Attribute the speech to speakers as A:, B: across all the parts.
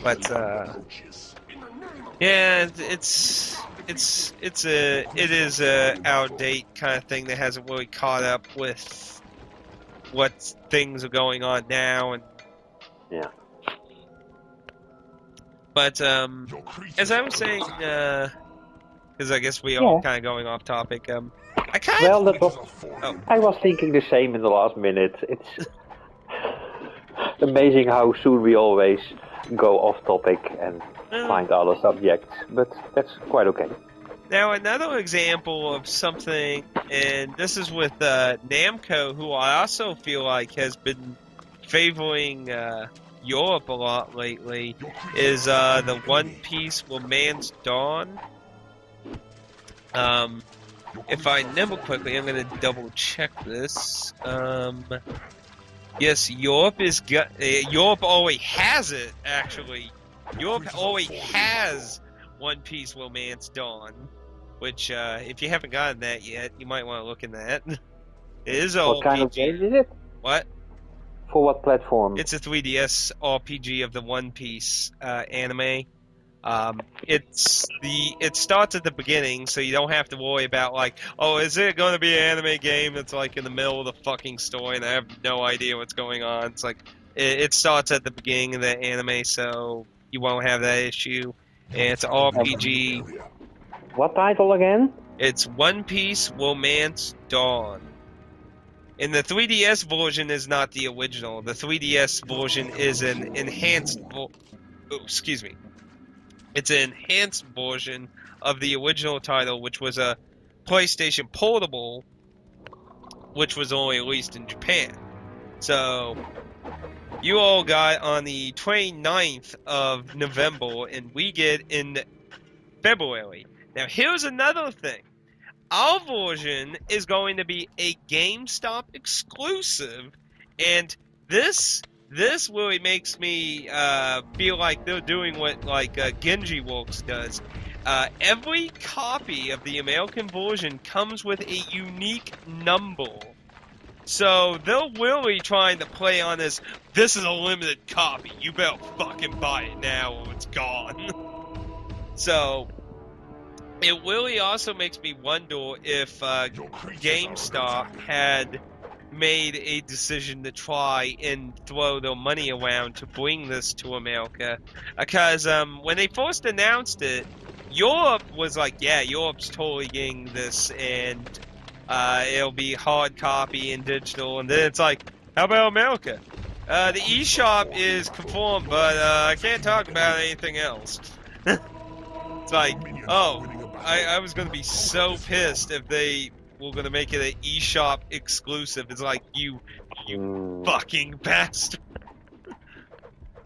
A: But yeah, it is a outdate kind of thing that hasn't really caught up with what things are going on now. And
B: yeah.
A: But as I was saying, because I guess we all kind of going off topic. I kind
B: Well,
A: of.
B: that was.
A: Oh.
B: I was thinking the same in the last minute. It's amazing how soon we always go off topic and find other subjects, but that's quite okay.
A: Now, another example of something, and this is with Namco, who I also feel like has been favoring Europe a lot lately, is the One Piece Romance Dawn. If I remember quickly, I'm going to double check this. Yes, Europe already has it, actually. Europe already has One Piece Romance Dawn, which, if you haven't gotten that yet, you might want to look in that. It is a
B: What kind of game is it?
A: What?
B: For what platform?
A: It's a 3DS RPG of the One Piece anime. It starts at the beginning, so you don't have to worry about like, oh, is it going to be an anime game that's like in the middle of the fucking story and I have no idea what's going on. It's like it starts at the beginning of the anime, so you won't have that issue. And it's RPG.
B: What title again?
A: It's One Piece Romance Dawn. And the 3DS version is not the original. The 3DS version is an enhanced. Excuse me. It's an enhanced version of the original title, which was a PlayStation Portable, which was only released in Japan. So, you all got on the 29th of November, and we get in February. Now, here's another thing. Our version is going to be a GameStop exclusive, and this really makes me feel like they're doing what like Genji Works does. Every copy of the American version comes with a unique number. So they're really trying to play on this is a limited copy. You better fucking buy it now or it's gone. So it really also makes me wonder if GameStop had made a decision to try and throw their money around to bring this to America. Because when they first announced it, Europe was like, yeah, Europe's totally getting this, and it'll be hard copy and digital. And then it's like, how about America? The eShop is conformed, but I can't talk about anything else. It's like, oh, I was going to be so pissed if they were going to make it an eShop exclusive. It's like, you fucking bastard.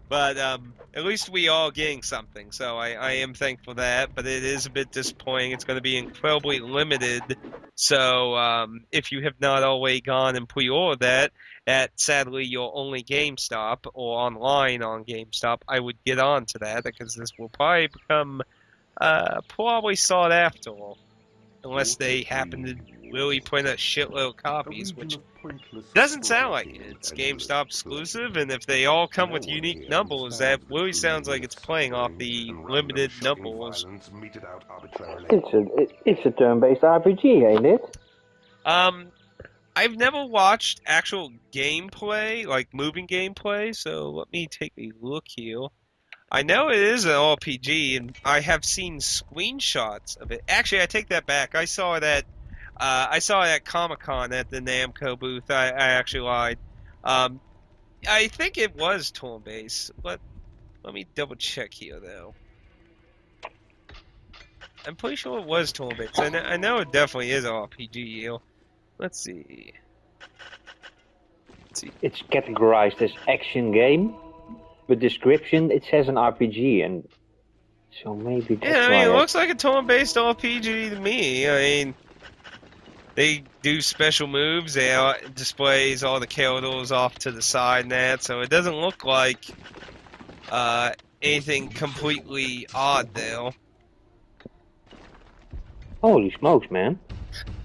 A: But at least we are getting something, so I am thankful for that, but it is a bit disappointing. It's going to be incredibly limited, so if you have not already gone and pre-ordered that, at sadly your only GameStop or online on GameStop, I would get on to that, because this will probably become probably sought after, unless they happen to really print a shitload of copies, which doesn't sound like it. It's GameStop exclusive, and if they all come with unique numbers, that really sounds like it's playing off the limited numbers.
B: It's a turn-based RPG, ain't it?
A: I've never watched actual gameplay, like moving gameplay, so let me take a look here. I know it is an RPG, and I have seen screenshots of it. Actually, I take that back. I saw it at Comic-Con at the Namco booth. I actually lied. I think it was turn-based, but let me double-check here, though. I'm pretty sure it was turn-based. I know it definitely is an RPG here. Let's see.
B: It's categorized as action game. The description, it says an RPG, and so maybe that's
A: yeah, I mean, it looks like a turn-based RPG to me. I mean, they do special moves, they displays all the characters off to the side and that, so it doesn't look like anything completely odd there.
B: Holy smokes, man.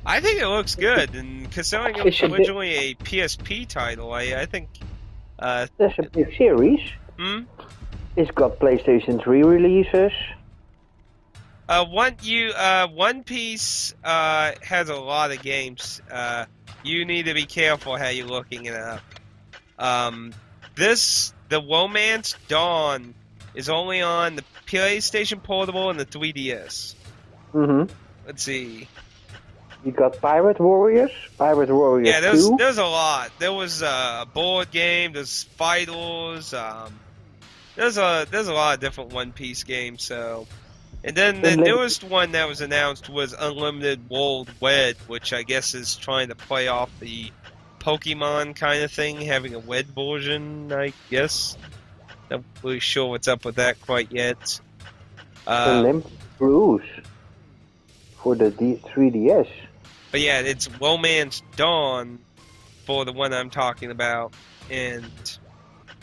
A: I think it looks good, and considering it was originally a PSP title, I think...
B: There's a big series. It's got PlayStation 3 releases.
A: One Piece has a lot of games. You need to be careful how you're looking it up. The Romance Dawn is only on the PlayStation Portable and the 3DS.
B: Mm-hmm.
A: Let's see.
B: You got Pirate Warriors 2.
A: There's a lot. There was a board game. There's Fighters. There's a lot of different One Piece games. So, and then the newest one that was announced was Unlimited World Wed, which I guess is trying to play off the Pokemon kind of thing, having a wed version. I guess. Not really sure what's up with that quite yet.
B: Unlimited Cruise for the 3DS.
A: But yeah, it's Romance Dawn for the one I'm talking about, and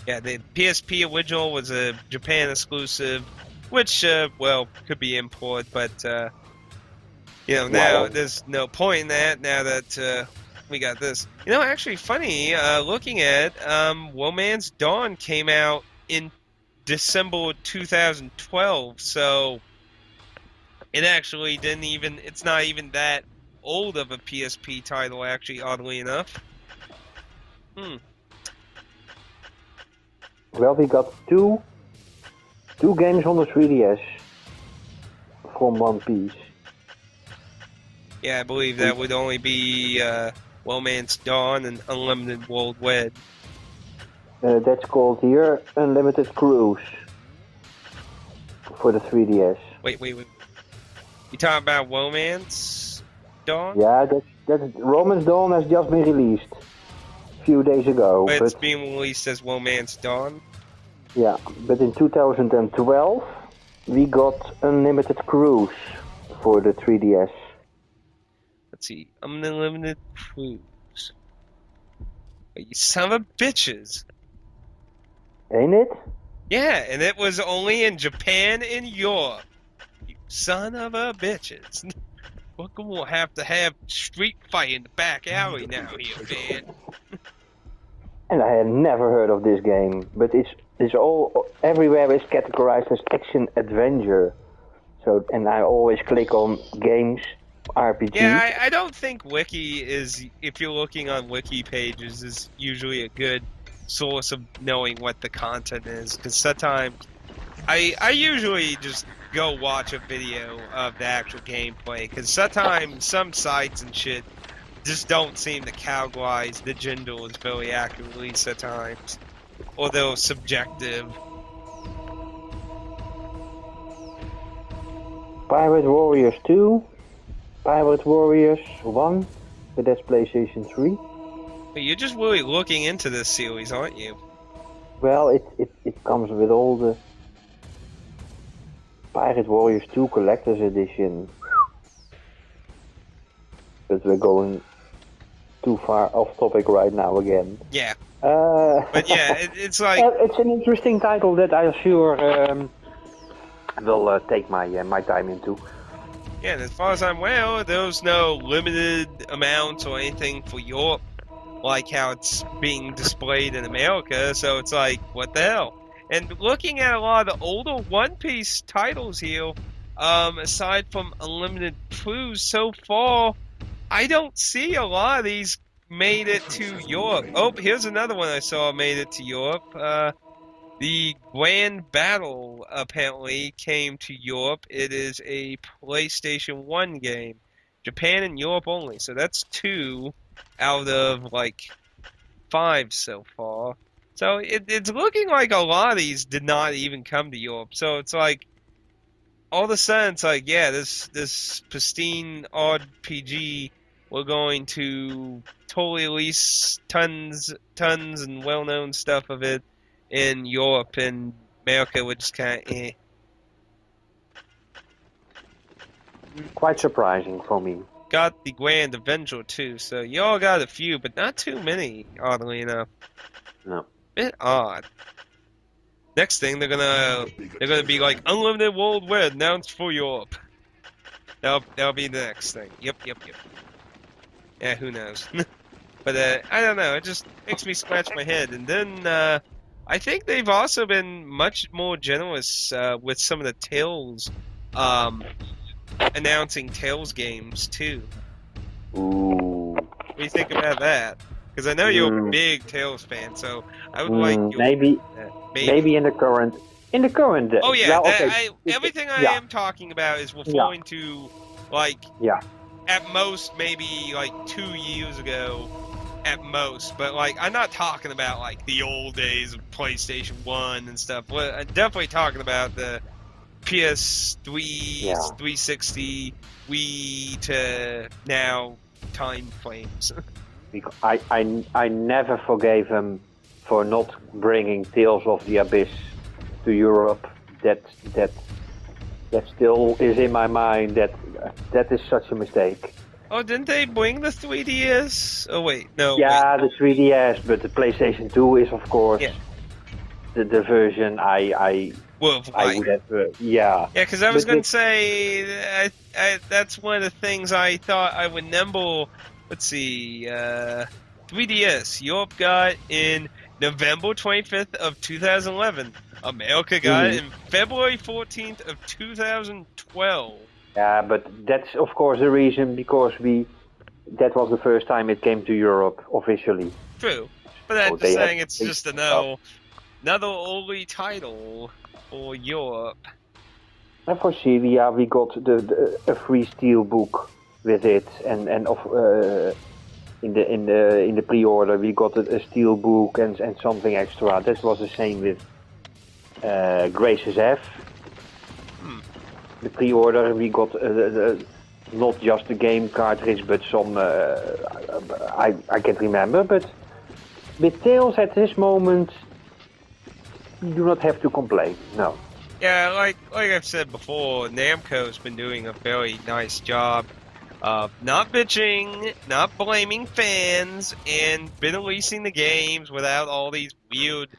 A: yeah, the PSP original was a Japan exclusive, which well could be import, but now there's no point in that. Now that we got this, actually funny. Looking at Romance Dawn came out in December 2012, so it actually didn't even. It's not even that old of a PSP title, actually, oddly enough.
B: Well, we got two games on the 3DS from One Piece.
A: Yeah, I believe that would only be Romance Dawn and Unlimited World Wed.
B: That's called here Unlimited Cruise for the 3DS.
A: Wait. You talking about Romance Dawn?
B: Yeah, that's Romance Dawn has just been released a few days ago.
A: But it's being released as Romance Dawn?
B: Yeah, but in 2012 we got Unlimited Cruise for the 3DS.
A: Let's see, Unlimited Cruise. You son of a bitches.
B: Ain't it?
A: Yeah, and it was only in Japan and Europe. You son of a bitches. We're gonna have to have street fight in the back alley now here, man.
B: And I had never heard of this game, but it's all everywhere is categorized as action adventure. So, and I always click on games, RPG.
A: Yeah, I don't think Wiki is, if you're looking on Wiki pages, is usually a good source of knowing what the content is, because sometimes I usually just go watch a video of the actual gameplay, because sometimes some sites and shit just don't seem to categorize the genders very accurately sometimes, or they're subjective.
B: Pirate Warriors 2, Pirate Warriors 1, but that's PlayStation 3.
A: But you're just really looking into this series, aren't you?
B: Well, it comes with all the Pirate Warriors 2 Collector's Edition. But we're going too far off topic right now again.
A: Yeah. But yeah, it's like...
B: It's an interesting title that I'm sure will take my time into.
A: Yeah, and as far as I'm aware, there's no limited amount or anything for Europe, like how it's being displayed in America, so it's like, what the hell? And looking at a lot of the older One Piece titles here, aside from Unlimited Cruise, so far, I don't see a lot of these made it to Europe. Oh, here's another one I saw made it to Europe. The Grand Battle apparently came to Europe. It is a PlayStation 1 game. Japan and Europe only. So that's 2 out of, like, 5 so far. So it's looking like a lot of these did not even come to Europe. So it's like, all of a sudden, it's like, yeah, this pristine RPG, we're going to totally release tons and well-known stuff of it in Europe, and America would just kind of
B: Quite surprising for me.
A: Got the Grand Avenger too, so y'all got a few, but not too many, oddly enough.
B: No.
A: Bit odd. Next thing, they're gonna be like Unlimited World Wed announced for Europe. That'll be the next thing. Yep. Yeah, who knows? But I don't know. It just makes me scratch my head. And then I think they've also been much more generous with some of the Tales, announcing Tales games too.
B: Ooh.
A: What do you think about that? Because I know you're a big Tales fan, so I would like your
B: Maybe
A: maybe.
B: in the current
A: Oh yeah,
B: well, okay.
A: everything I
B: Yeah,
A: am talking about is
B: yeah,
A: referring to like
B: yeah.
A: at most maybe like 2 years ago at most, but like I'm not talking about like the old days of PlayStation 1 and stuff. Well, I'm definitely talking about the PS3,
B: Yeah.
A: 360, Wii to now time frames.
B: Because I never forgave him for not bringing Tales of the Abyss to Europe. That that that still is in my mind. That is such a mistake.
A: Oh, didn't they bring the 3DS? Oh wait, no, wait.
B: Yeah, the 3DS, but the PlayStation 2 is of course
A: Yeah,
B: the version I
A: worldwide.
B: would have. Yeah,
A: Yeah, because I was
B: but
A: going to say, that's one of the things I thought I would remember. Let's see, 3DS, Europe got in November 25th of 2011. America got it
B: mhm.
A: in February 14th of 2012.
B: Yeah, but that's of course the reason because that was the first time it came to Europe officially.
A: True, but I'm
B: So
A: just
B: they had
A: saying it's
B: they,
A: just
B: well,
A: another early title for Europe.
B: and for Celia we got a free steel book with it, and of in the pre-order we got a steel book and something extra. That was the same with Grace's F.
A: Hmm.
B: The pre-order we got not just the game cartridge but some I can't remember, but with Tales at this moment you do not have to complain. No.
A: Yeah, like I've said before, Namco's been doing a very nice job of not bitching, not blaming fans, and been releasing the games without all these weird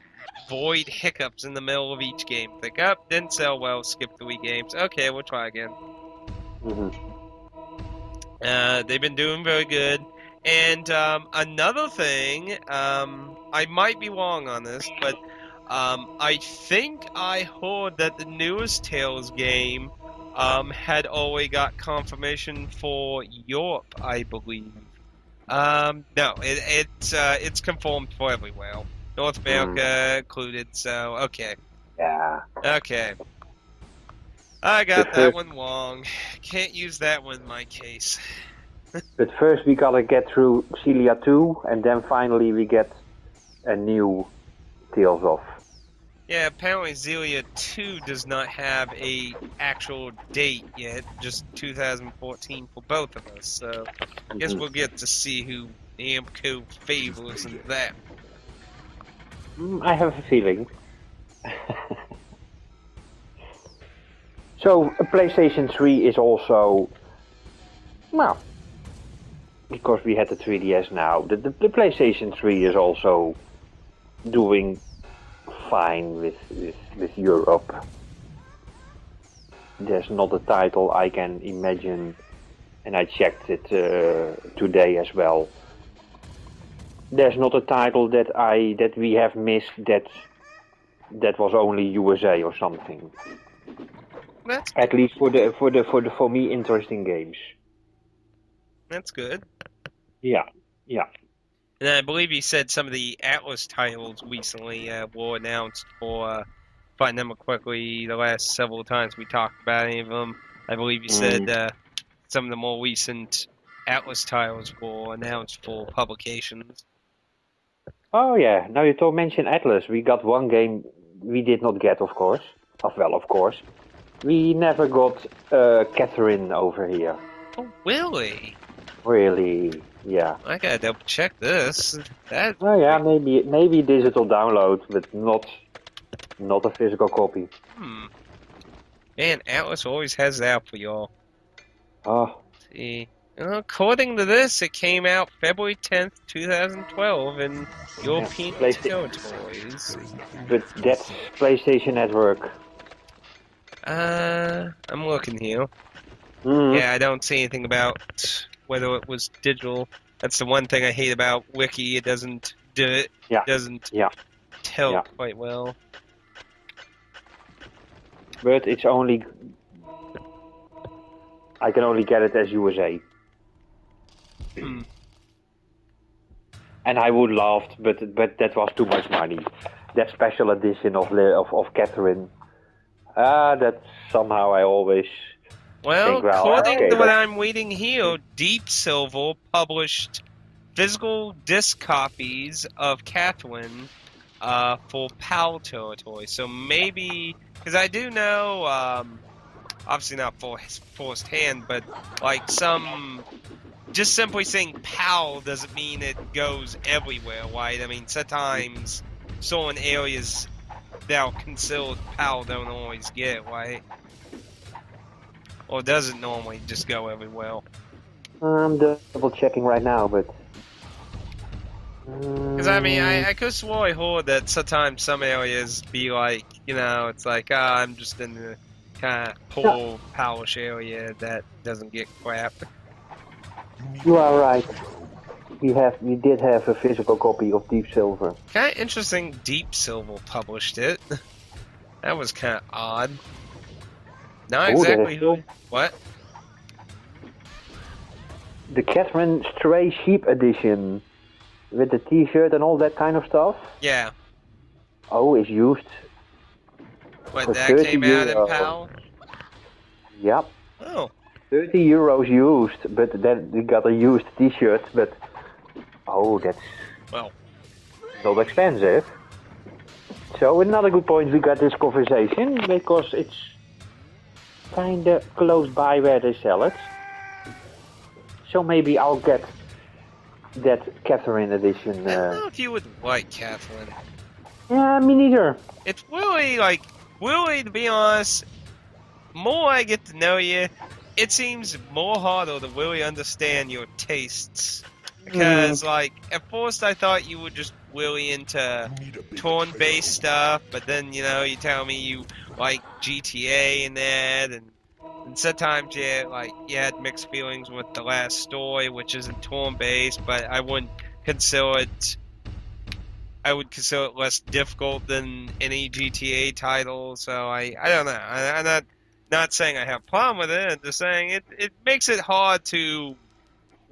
A: void hiccups in the middle of each game. Like, up, didn't sell well, skip 3 games. Okay, we'll try again.
B: Hmm.
A: They've been doing very good. And another thing, I might be wrong on this, but I think I heard that the newest Tales game had already got confirmation for Europe, I believe. No, it's confirmed for everywhere. North America included, so okay.
B: Yeah.
A: Okay. I
B: But
A: got that
B: first,
A: one wrong. Can't use that one in my case.
B: we gotta get through Celia 2, and then finally we get a new Tales of.
A: Yeah, apparently Zelia 2 does not have a actual date yet, just 2014 for both of us, so guess
B: Hmm.
A: we'll get to see who Namco favors in that.
B: I have a feeling. So PlayStation 3 is also, well, because we had the 3DS now, the PlayStation 3 is also doing fine with Europe. There's not a title I can imagine, and I checked it today as well. There's not a title that we have missed that was only USA or something.
A: That's
B: At least for me interesting games.
A: that's good.
B: Yeah, yeah.
A: And I believe you said some of the Atlas titles recently were announced for, if I remember quickly, the last several times we talked about any of them. I believe you said some of the more recent Atlas titles were announced for publications.
B: Oh yeah. Now you mention Atlas. We got one game we did not get, of course. Of course. We never got Catherine over here.
A: Oh, really?
B: Really? Yeah.
A: I gotta double check this. That
B: Oh yeah, maybe digital download, but not a physical copy.
A: Man, Atlas always has that out for y'all.
B: Oh,
A: See, according to this, it came out February 10th, 2012 in
B: yeah.
A: European territories.
B: But that's PlayStation Network.
A: I'm looking here.
B: Mm-hmm.
A: Yeah, I don't see anything about whether it was digital. That's the one thing I hate about Wiki. It doesn't do it.
B: Yeah.
A: Doesn't
B: Yeah.
A: tell
B: Yeah.
A: quite well.
B: But it's only... I can only get it as USA.
A: Hmm.
B: And I would laughed, but that was too much money. That special edition of Catherine. That somehow I always
A: Well,
B: think, well,
A: according
B: okay,
A: to what
B: that's...
A: I'm reading here, Deep Silver published physical disc copies of Catherine for PAL territory. So maybe, because I do know, obviously not first hand, but like just simply saying PAL doesn't mean it goes everywhere, right? I mean, sometimes certain areas that are considered PAL don't always get, right? Or does it normally just go everywhere?
B: I'm double checking right now, but...
A: Because I mean, I could swear I heard that sometimes some areas be like, it's like, I'm just in the kind of poor, palish area that doesn't get crap.
B: You are right. We did have a physical copy of Deep Silver.
A: Kind of interesting. Deep Silver published it. That was kind of odd. Not
B: Oh, that
A: exactly
B: is cool.
A: what.
B: The Catherine Stray Sheep edition with the T-shirt and all that kind of stuff.
A: Yeah.
B: Oh, is used
A: What,
B: for
A: that
B: 30
A: came out in
B: euros.
A: PAL?
B: Yep.
A: Oh.
B: 30 euros used, but then we got a used T-shirt. But oh, that's
A: Well.
B: not expensive. So another good point we got this conversation because it's kinda close by where they sell it. So maybe I'll get that Catherine edition.
A: I don't know if you would like Catherine.
B: Yeah, me neither.
A: It's really, to be honest, more I get to know you, it seems more harder to really understand your tastes. Because, at first I thought you were just really into turn-based stuff, but then, you tell me you like GTA and that, and sometimes you had mixed feelings with The Last Story, which isn't turn-based, but I would consider it less difficult than any GTA title, so I don't know. I'm not saying I have a problem with it. I'm just saying it makes it hard to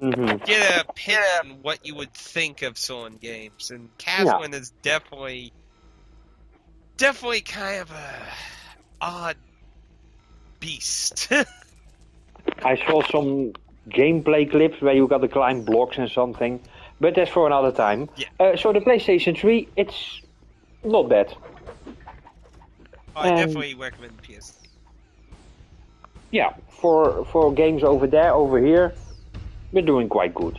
A: get a pin on what you would think of certain games. And Catherine is definitely kind of a odd beast.
B: I saw some gameplay clips where you got to climb blocks and something, but that's for another time.
A: Yeah.
B: So the PlayStation 3, it's not bad.
A: I definitely recommend PS.
B: Yeah, for games over here, we're doing quite good.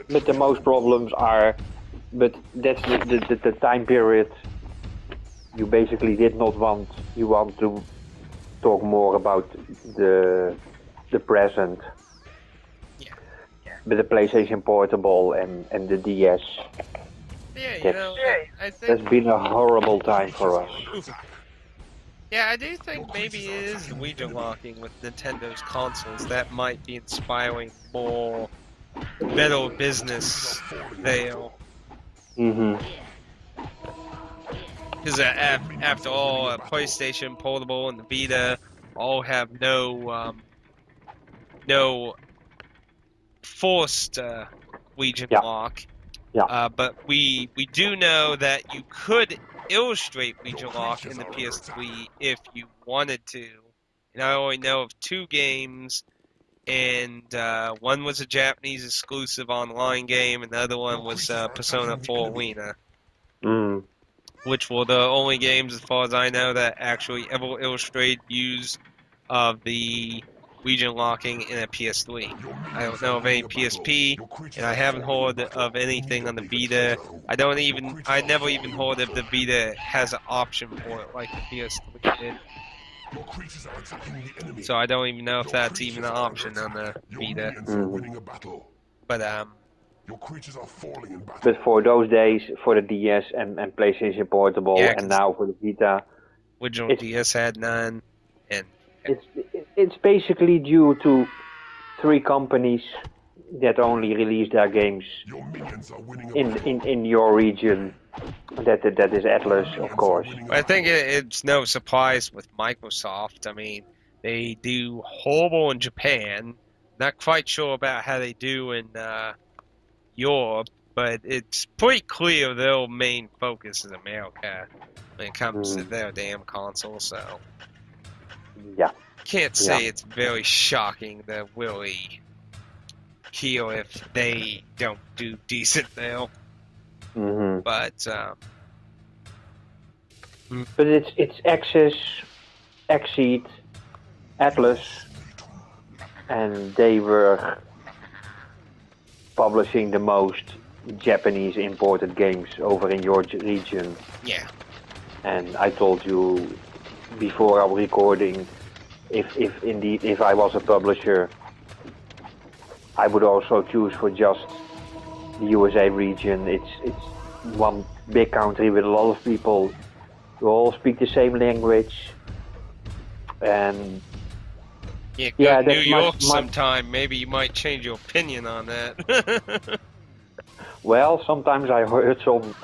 B: But the most problems are, but that's the time period you basically did not want. You want to talk more about the present.
A: Yeah.
B: With the PlayStation Portable and the DS.
A: Yeah, I think
B: that's been a horrible time for us.
A: Yeah, I do think maybe it is region locking with Nintendo's consoles that might be inspiring more better business there. Because after all, a PlayStation Portable and the Vita all have no forced region lock.
B: Yeah.
A: But we do know that you could illustrate region lock in the PS3 if you wanted to. And I only know of 2 games, and one was a Japanese exclusive online game, and the other one was Persona 4 Arena. Which were the only games, as far as I know, that actually ever illustrate use of the region locking in a PS3. I don't know of any PSP, and I haven't heard of anything on the Vita. I never even heard if the Vita has an option for it like the PS3 did. So I don't even know if that's even an option on the Vita.
B: But for those days, for the DS and PlayStation Portable, and now for the Vita,
A: original DS had none, and
B: it's basically due to 3 companies that only release their games
C: Your minions are winning a
B: in your region. That is Atlas, of course.
A: I think it's no surprise with Microsoft. I mean, they do horrible in Japan. Not quite sure about how they do in Europe, but it's pretty clear their main focus is America when it comes to their damn console. So
B: Yeah.
A: can't say it's very shocking that really here if they don't do decent now. But
B: But it's Axis, Exceed, Atlas, and they were publishing the most Japanese imported games over in your region.
A: yeah,
B: And I told you before our recording, if I was a publisher, I would also choose for just the USA region. It's one big country with a lot of people who all speak the same language, and
A: go
B: yeah,
A: to New
B: that's
A: York
B: much-
A: sometime. Maybe you might change your opinion on that.
B: well, sometimes I heard some.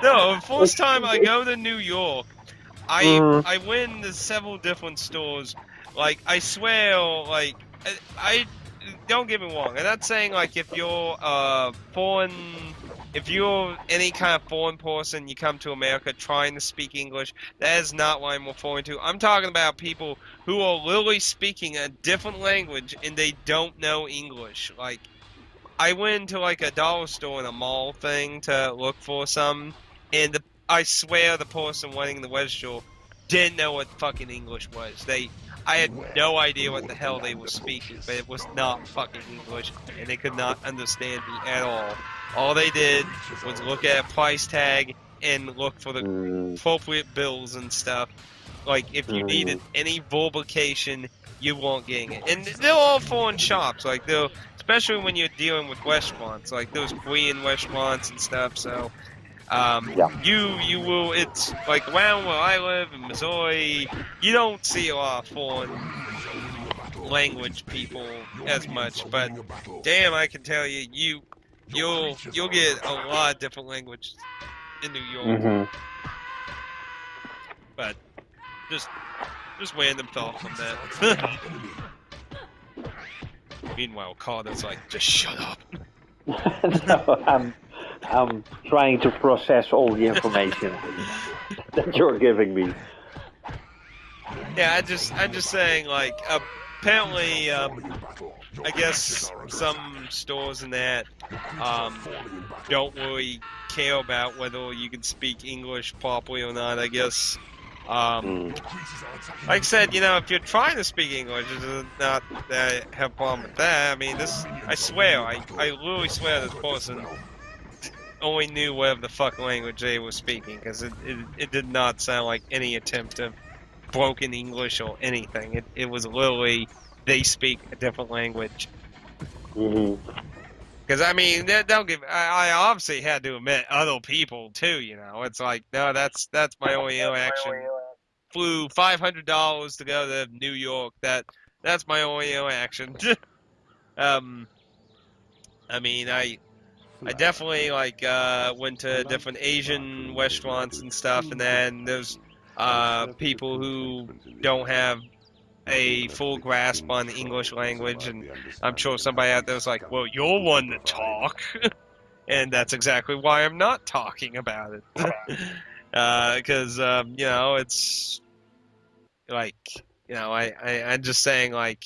A: No, the first time I go to New York,
B: Mhm.
A: I went to several different stores. Like, I swear, like, I don't get me wrong. I'm not saying, like, if you're if you're any kind of foreign person, you come to America trying to speak English, that is not what I'm referring to. I'm talking about people who are literally speaking a different language and they don't know English. Like, I went to, like, a dollar store in a mall thing to look for some, and I swear the person running the register didn't know what fucking English was. I had no idea what the hell they were speaking, but it was not fucking English, and they could not understand me at all. All they did was look at a price tag and look for the appropriate bills and stuff. Like, if you needed any verbalization, you weren't getting it. And they're all foreign shops, like, especially when you're dealing with restaurants, like those Korean restaurants and stuff, so... you will, it's like around where I live in Missouri, you don't see a lot of foreign language people as much, but damn, I can tell you, you'll get a lot of different languages in New York. But just random thought from that. Meanwhile, Carter's like, just shut up.
B: No, I'm trying to process all the information that you're giving me.
A: Yeah, I'm just saying, like, apparently, I guess some stores and that, don't really care about whether you can speak English properly or not, I guess. Like I said, you know, if you're trying to speak English, it's not that I have a problem with that. I mean, I swear, I literally swear this person only knew whatever the fuck language they were speaking, because it did not sound like any attempt of broken English or anything. It was literally, they speak a different language. Because, I mean, I obviously had to admit other people, too, you know. It's like, no, that's my only interaction. Flew $500 to go to New York. That's my only interaction. I mean, I definitely, like, went to different Asian restaurants and stuff, and then there's people who don't have a full grasp on the English language, and I'm sure somebody out there was like, well, you're one to talk. And that's exactly why I'm not talking about it. Because, you know, it's like, you know, I'm just saying, like,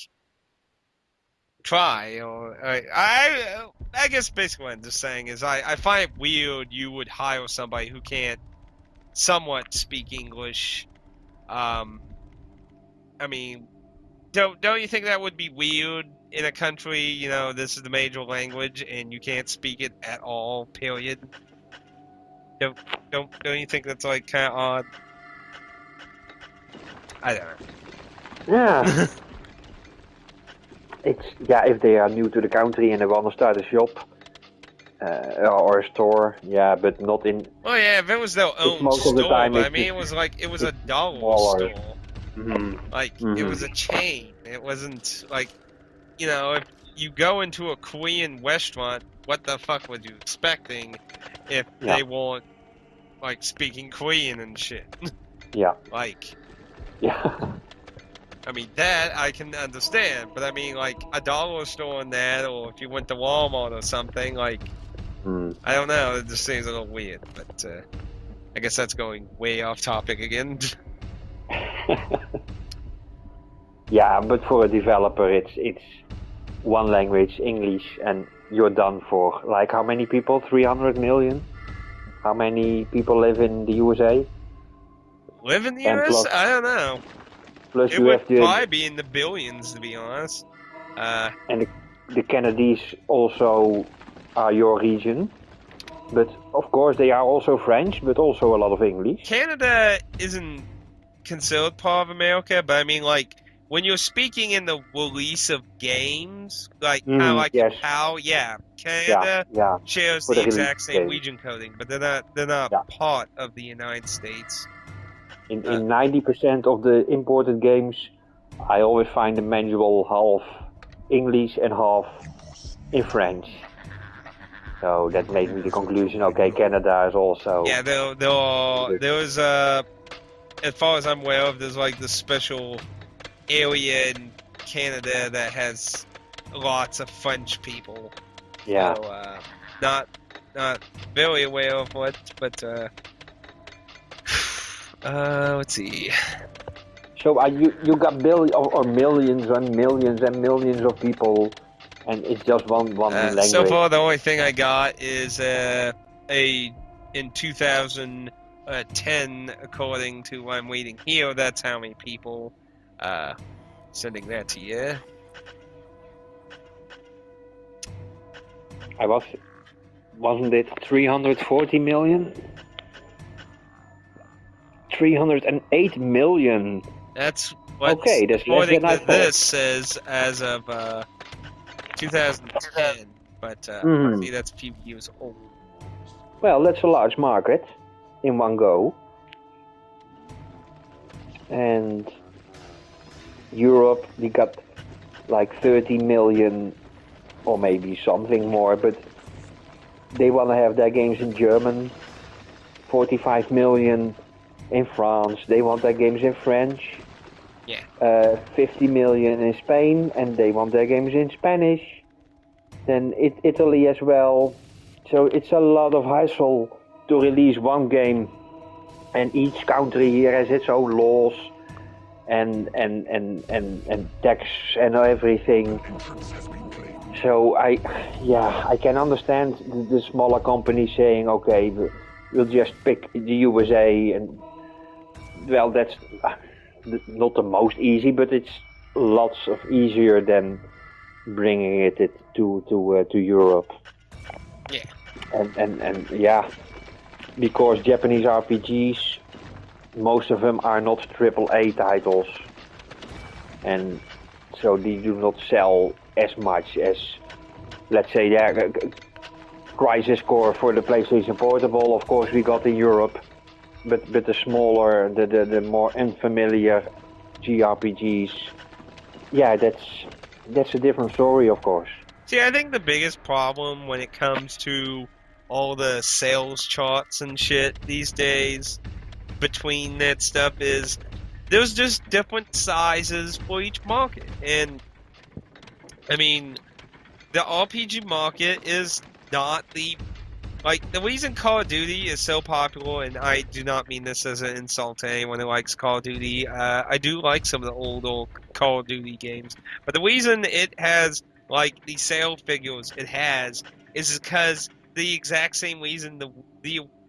A: try, or I guess basically what I'm just saying is I find it weird you would hire somebody who can't somewhat speak English. I mean, don't you think that would be weird in a country, you know, this is the major language and you can't speak it at all, period? Don't you think that's, like, kind of odd? I don't know.
B: Yeah. If they are new to the country and they want to start a shop or a store, yeah, but not in.
A: Well, yeah, if it was their own
B: most of the
A: store,
B: time
A: but I
B: it's
A: mean, it was like, it was a dollar
B: smaller.
A: store. Like, it was a chain. It wasn't, like, you know, you go into a Korean restaurant, what the fuck were you expecting if they weren't like speaking Korean and shit?
B: Yeah.
A: Like,
B: Yeah.
A: I mean, that I can understand, but I mean, like, a dollar store in that, or if you went to Walmart or something, like, I don't know, it just seems a little weird, but I guess that's going way off topic again.
B: Yeah, but for a developer, it's one language, English, and you're done for. Like, how many people? 300 million? How many people live in the USA?
A: Live in the
B: And
A: US? I don't know.
B: plus
A: It
B: you
A: would
B: have the
A: probably be in the billions, to be honest.
B: and the Kennedys also are your region. But of course, they are also French, but also a lot of English.
A: Canada isn't considered part of America, but I mean, like, when you're speaking in the release of games, like, kind of like
B: Yes.
A: how, Canada
B: Yeah.
A: shares
B: For
A: the
B: the release
A: exact same
B: game.
A: region coding, but they're not
B: Yeah.
A: part of the United States.
B: In 90% of the imported games, I always find the manual half English and half in French. So that made me the conclusion, okay, Canada is also...
A: Yeah, there was, as far as I'm aware of, there's like this special area in Canada that has lots of French people.
B: Yeah.
A: So, not very aware of what, but let's see.
B: So you got billions or millions and millions and millions of people, and it's just one language.
A: So far, the only thing I got is in 2010, according to what I'm reading here. That's how many people. Sending that to you.
B: Wasn't it 340 million? 308 million.
A: That's what
B: Okay, that's less
A: according
B: than I
A: to
B: thought.
A: this says as of 2010, but see, that's a few years old.
B: Well, that's a large market in one go. And Europe, we got like 30 million or maybe something more, but they want to have their games in German. 45 million in France. They want their games in French.
A: Yeah.
B: 50 million in Spain, and they want their games in Spanish. Then Italy as well. So it's a lot of hassle to release one game, and each country here has its own laws and tax and everything. So I can understand the smaller companies saying, okay, we'll just pick the USA, and well, that's not the most easy, but it's lots of easier than bringing it to Europe.
A: Yeah.
B: And yeah, because Japanese RPGs, most of them are not AAA titles, and so they do not sell as much as, let's say, Crisis Core for the PlayStation Portable. Of course, we got in Europe, but the smaller, the more unfamiliar JRPGs, yeah, that's a different story, of course.
A: See, I think the biggest problem when it comes to all the sales charts and shit these days between that stuff is there's just different sizes for each market. And I mean, the RPG market is not the reason Call of Duty is so popular, and I do not mean this as an insult to anyone who likes Call of Duty. I do like some of the old Call of Duty games, but the reason it has like the sale figures it has is because the exact same reason the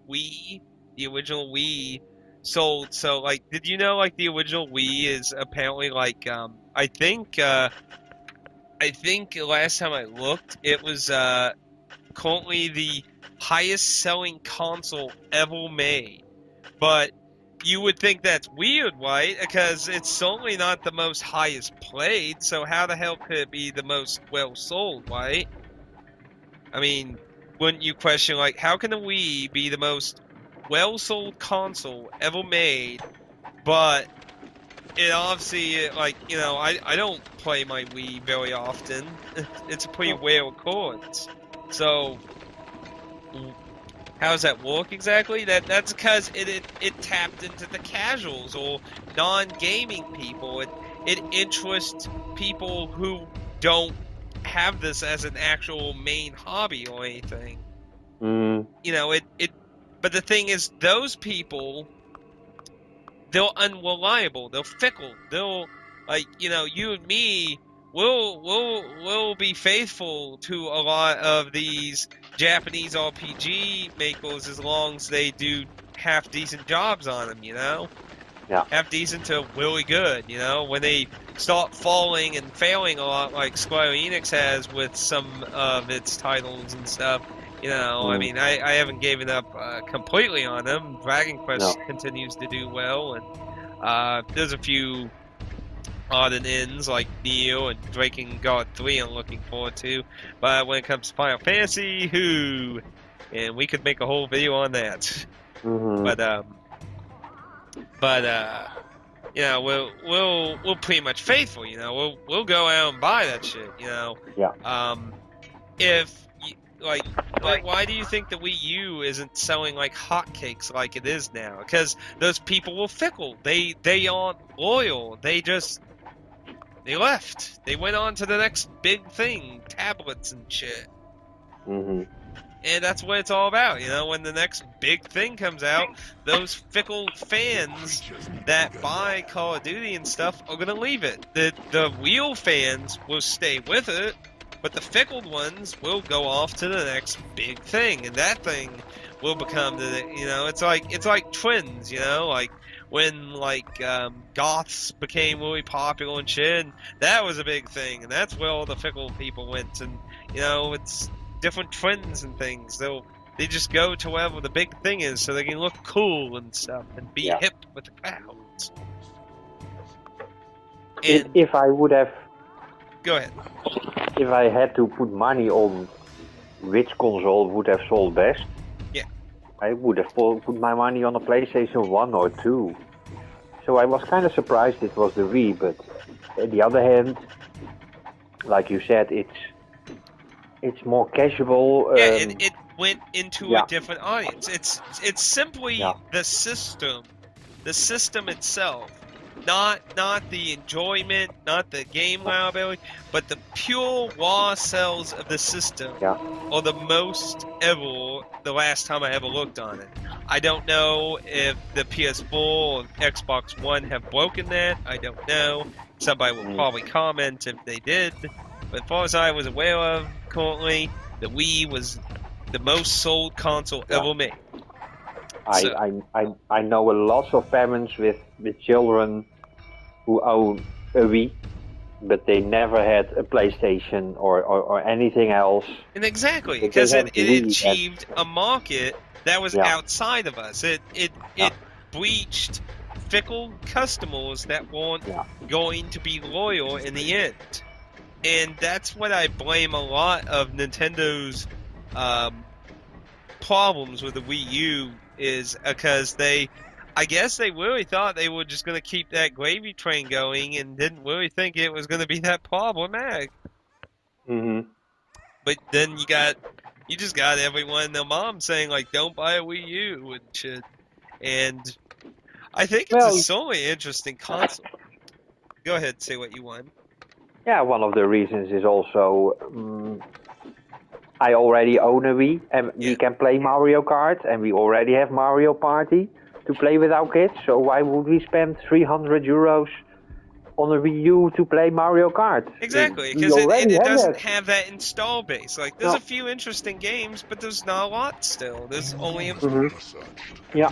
A: Wii, the original Wii, sold. So like, did you know like the original Wii is apparently like I think last time I looked, it was currently the highest selling console ever made. But you would think that's weird, right? Because it's certainly not the most highest played, so how the hell could it be the most well sold, right? I mean, wouldn't you question, like, how can the Wii be the most well sold console ever made, but it obviously, like, you know, I don't play my Wii very often. It's a pretty rare occurrence. So, how does that work exactly? That's because it tapped into the casuals or non-gaming people. It interests people who don't have this as an actual main hobby or anything.
B: Mm.
A: You know, but the thing is, those people, they're unreliable, they're fickle, they'll, like, you know, you and me will be faithful to a lot of these Japanese RPG makers as long as they do half decent jobs on them, you know?
B: Yeah.
A: Half decent to really good, you know? When they start falling and failing a lot like Square Enix has with some of its titles and stuff, you know, I mean, I haven't given up completely on them. Dragon Quest continues to do well, and there's a few odd and ends like Neo and Breaking God 3 I'm looking forward to. But when it comes to Final Fantasy, and we could make a whole video on that.
B: Mm-hmm.
A: But you know, we'll pretty much faithful, you know. We'll go out and buy that shit, you know.
B: Yeah.
A: If like, why do you think the Wii U isn't selling like hotcakes like it is now? Because those people were fickle. They aren't loyal. They left. They went on to the next big thing, tablets and shit.
B: Mm-hmm.
A: And that's what it's all about, you know. When the next big thing comes out, those fickle fans that buy Call of Duty and stuff are gonna leave it. The real fans will stay with it, but the fickle ones will go off to the next big thing, and that thing will become you know, it's like trends, you know, like when like goths became really popular and shit, and that was a big thing, and that's where all the fickle people went, and you know, it's different trends and things. They just go to wherever the big thing is so they can look cool and stuff and be hip with the crowds. And
B: If I would have,
A: go ahead.
B: if I had to put money on which console would have sold best,
A: yeah,
B: I would have put my money on a PlayStation 1 or 2. So I was kind of surprised it was the Wii, but on the other hand, like you said, it's more casual.
A: Yeah, it went into a different audience. It's simply the system itself, not the enjoyment, not the game liability, but the pure raw sales of the system, or the most ever. The last time I ever looked on it, I don't know if the PS4 or Xbox One have broken that. I don't know. Somebody will probably comment if they did. But as far as I was aware of, currently, the Wii was the most sold console ever made.
B: I know a lot of parents with children who own a Wii, but they never had a PlayStation or anything else.
A: And exactly, because it achieved a market that was outside of us. It breached fickle customers that weren't going to be loyal in the end. And that's what I blame a lot of Nintendo's problems with the Wii U is because I guess they really thought they were just going to keep that gravy train going and didn't really think it was going to be that problematic.
B: Mm-hmm.
A: But then you just got everyone and their mom saying like, don't buy a Wii U and shit. And I think it's a solely interesting console. Go ahead and say what you want.
B: Yeah, one of the reasons is also I already own a Wii and we can play Mario Kart and we already have Mario Party to play with our kids. So why would we spend €300 on a Wii U to play Mario Kart?
A: Exactly, because it doesn't have that install base. Like, there's a few interesting games, but there's not a lot still. There's only a...
B: Yeah.